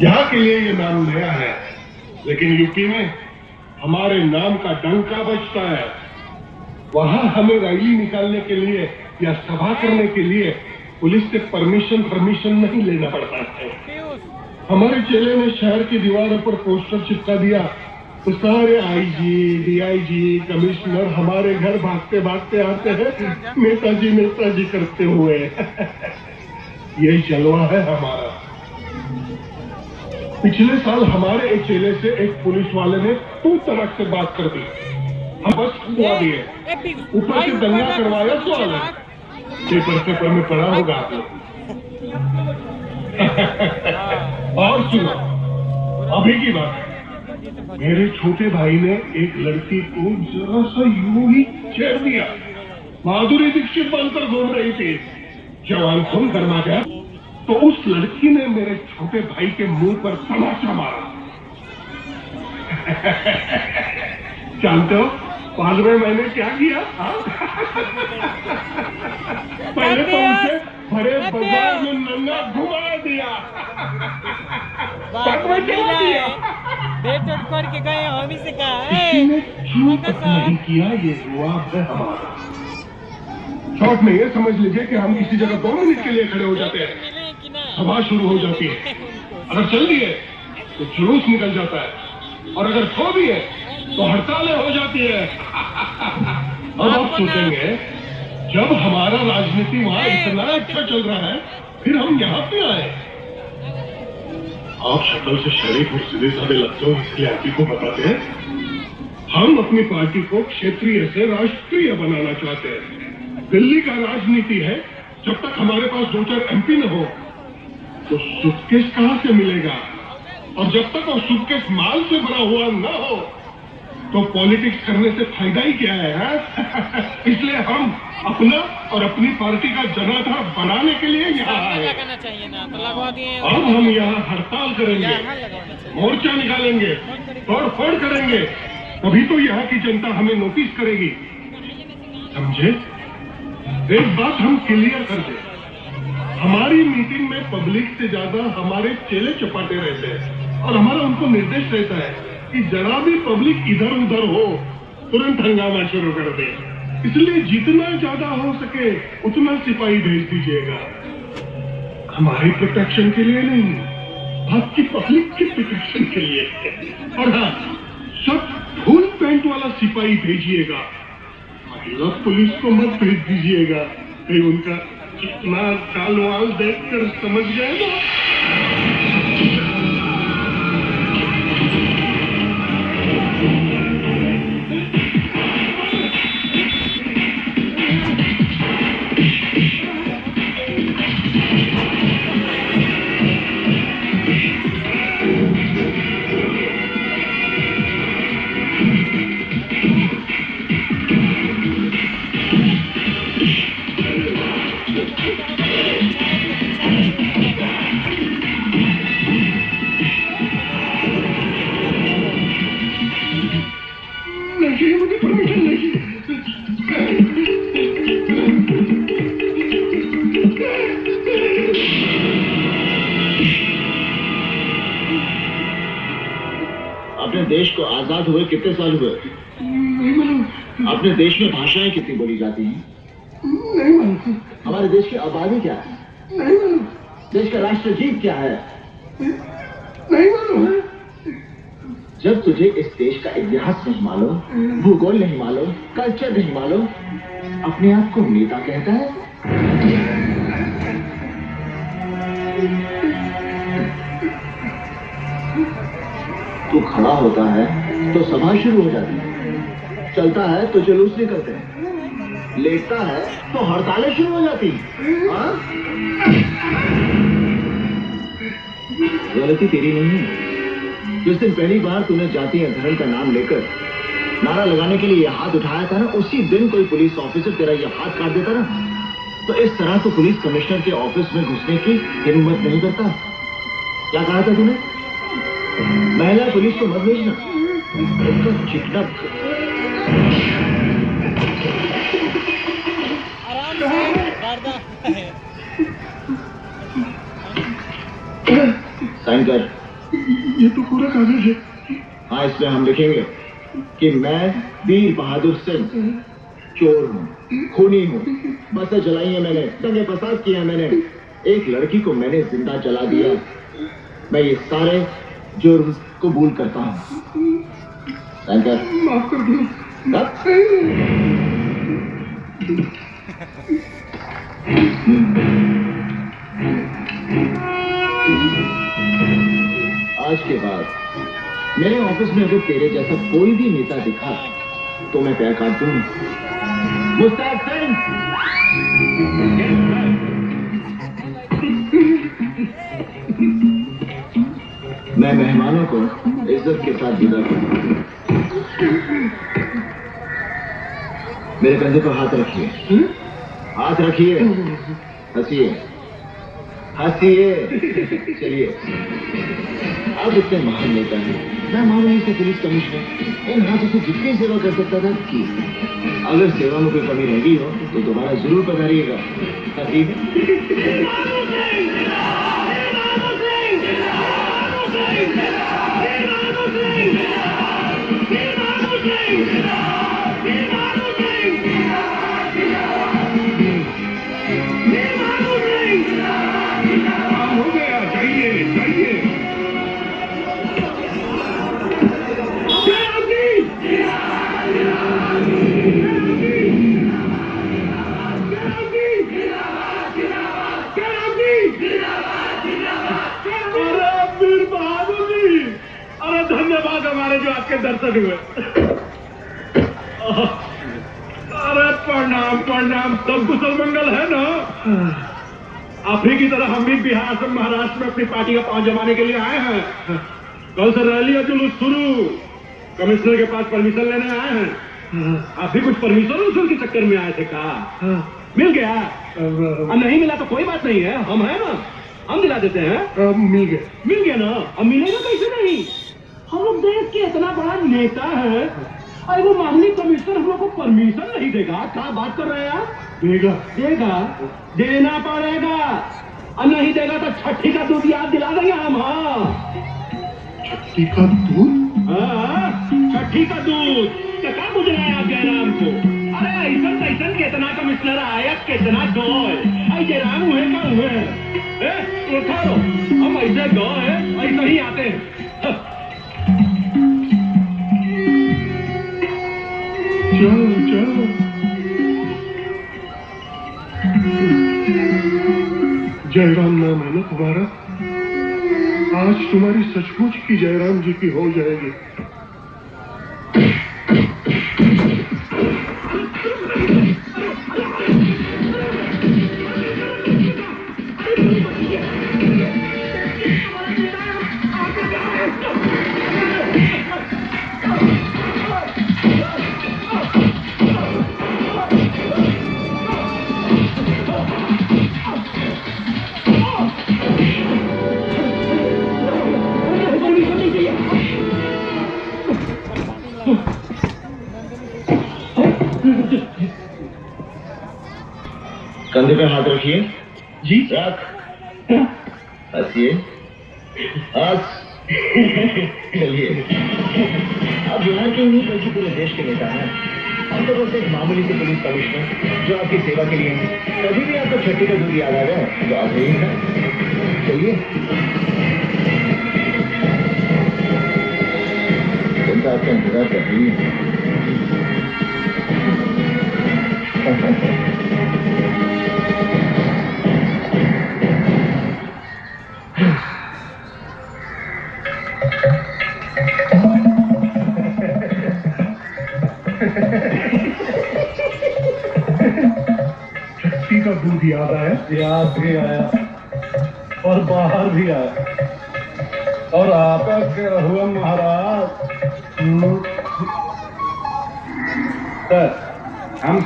यहाँ के लिए ये नाम नया है, लेकिन यूपी में हमारे नाम का डंका बजता है। वहां हमें रैली निकालने के लिए या सभा करने के लिए पुलिस से परमिशन नहीं लेना पड़ता है। हमारे चेले ने शहर की दीवारों पर पोस्टर चिपका दिया तो सारे आईजी, डीआईजी, कमिश्नर हमारे घर भागते भागते आते हैं नेताजी करते हुए। यही जलवा है हमारा। पिछले साल हमारे एक चेले से एक पुलिस वाले ने तू तड़क से बात कर दी। हम बस हुआ दिए, ऊपर से दंगा करवाया सवाल है। पेपर में पढ़ा होगा आप लोग। और सुनो, अभी की बात है, मेरे छोटे भाई ने एक लड़की को जरा सा यूं ही छेड़ दिया। माधुरी दीक्षित बनकर घूम रही थी। जवान खून गरमा गया तो उस लड़की ने मेरे छोटे भाई के मुंह पर तमाचा मारा। जानते हो बाद में मैंने क्या किया? पहले तो उसे बड़े बाजार में नंगा घुमा दिया। करके गए हमी से नहीं किया, ये जवाब है हमारा। शॉर्ट में ये समझ लीजिए कि हम किसी जगह 2 मिनट के लिए खड़े हो जाते हैं, सभा शुरू हो जाती है। अगर चल रही है तो जुलूस निकल जाता है, और अगर खो भी है तो हड़तालें हो जाती है। अब आप सोचेंगे जब हमारा राजनीति वहां इतना अच्छा चल रहा है फिर हम यहाँ पे आए। आप शक्ल से शरीफ और सीधे साधे लगते हो, इसलिए आप ही को बताते हैं। हम अपनी पार्टी को क्षेत्रीय से राष्ट्रीय बनाना चाहते हैं। दिल्ली का राजनीति है, जब तक हमारे पास 2-4 MP न हो तो सूटकेस कहां से मिलेगा, और जब तक वो सूटकेस माल से भरा हुआ न हो तो पॉलिटिक्स करने से फायदा ही क्या है? इसलिए हम अपना और अपनी पार्टी का जनाधार बनाने के लिए यहाँ आए। अब हम यहाँ हड़ताल करेंगे, मोर्चा निकालेंगे, तोड़-फोड़ करेंगे, तभी तो यहाँ की जनता हमें नोटिस करेगी। समझे? एक बात हम क्लियर कर दें, हमारी मीटिंग में पब्लिक से ज्यादा हमारे चेले चपाटे रहते हैं, और हमारा उनको निर्देश रहता है कि जरा भी पब्लिक इधर उधर हो तुरंत हंगामा शुरू कर दे। इसलिए जितना ज्यादा हो सके उतना सिपाही भेज दीजिएगा। हमारी प्रोटेक्शन के लिए नहीं, आपकी पब्लिक की प्रोटेक्शन के लिए। और हाँ, सब फुल पैंट वाला सिपाही भेजिएगा, महिला पुलिस को मत भेज दीजिएगा, कहीं उनका कितना काल वाल देखकर समझ जाएगा। मुझे परमिशन नहीं। अपने देश को आजाद हुए कितने साल हुए? अपने देश में भाषाएं कितनी बोली जाती हैं? हमारे देश की आबादी क्या है? देश का राष्ट्रगीत क्या है? नहीं मालूम है। जब तुझे इस देश का इतिहास नहीं मालूम, भूगोल नहीं मालूम, कल्चर नहीं मालूम, अपने आप को नेता कहता है? तू खड़ा होता है तो सभा शुरू हो जाती है, चलता है तो जुलूस निकलते हैं, लेटता है तो हड़तालें शुरू हो जाती हैं। गलती तेरी नहीं है। जिस दिन पहली बार तूने जाति या धर्म का नाम लेकर नारा लगाने के लिए यह हाथ उठाया था ना, उसी दिन कोई पुलिस ऑफिसर तेरा यह हाथ काट देता ना, तो इस तरह तो पुलिस कमिश्नर के ऑफिस में घुसने की हिम्मत नहीं करता। क्या कहा था तूने? महिला पुलिस को मत भेजना, चिकना आराम से साइन कर। ये तो पूरा कागज है। हाँ, इसमें हम लिखेंगे कि मैं वीर बहादुर सिंह चोर हूँ, खूनी हूँ, बसें जलाई है मैंने, दंगे फसाद किए हैं मैंने, एक लड़की को मैंने जिंदा जला दिया। मैं ये सारे जुर्म कबूल करता हूँ। साइन कर। माफ कर दो। आज के बाद मेरे ऑफिस में अगर तेरे जैसा कोई भी नेता दिखा तो मैं पैर काट दूंगा। मुस्ताक सिंह। मैं मेहमानों को इज्जत के साथ विदा करूंगा। मेरे कंधे पर हाथ रखिए। हाथ रखिए। हंसिए, हंसिए। चलिए, अब इतने महान नेता है, मैं मामूली से पुलिस कमिश्नर इन हाथों से जितनी सेवा कर सकता था की। अगर सेवा में कोई कमी रह गई हो तो दोबारा जरूर पधारिएगा। ठीक हो गया। जाइए जाइए। धन्यवाद हमारे जो आपके दर्शन हुए। अरे प्रणाम प्रणाम, सब कुशल मंगल है ना? आप ही की तरह हम भी बिहार से महाराष्ट्र में अपनी पार्टी का पांव जमाने के लिए आए हैं। कल से रैली और जुलूस शुरू। कमिश्नर के पास परमिशन लेने आए हैं। आप भी कुछ परमिशन उसूल के चक्कर में आए थे का? मिल गया? नहीं मिला तो कोई बात नहीं है, हम है ना, हम दिला देते हैं। मिल गया ना? अब मिलेगा कैसे नहीं? हम लोग देश के इतना बड़ा नेता है और वो मामूली कमिश्नर हम लोग को परमिशन नहीं देगा। क्या बात कर रहे हैं आप? देगा देगा, देना पड़ेगा। और नहीं देगा तो छठी का दूध याद दिला देंगे हम। हाँ, छठी का दूध? हाँ, छठी का दूध। तो क्या बुझ रहा है आप जयराम को? अरे ऐसा कितना कमिश्नर आया, कितना गए जयराम हुए का हुए। उठाओ, हम ऐसे गए ऐसे ही आते हैं। जाओ जाओ। जयराम नाम है ना तुम्हारा? आज तुम्हारी सचमुच की जयराम जी की हो जाएगी। कंधे पे हाथ रखिए। जी रख। हंसिए। हंस। चलिए, अब बिहार के नहीं बल्कि पूरे देश के नेता हैं। हम तो बस एक मामूली से पुलिस कमिश्नर जो आपकी सेवा के लिए हैं। कभी भी आपको छठी का दूध याद आ जाए तो आप यही हैं। चलिए, जनता आपका इंतजार कर रही है। छठी का दूध याद आया? याद भी आया और बाहर भी आया। और आपा के हुआ महाराज। सर, हम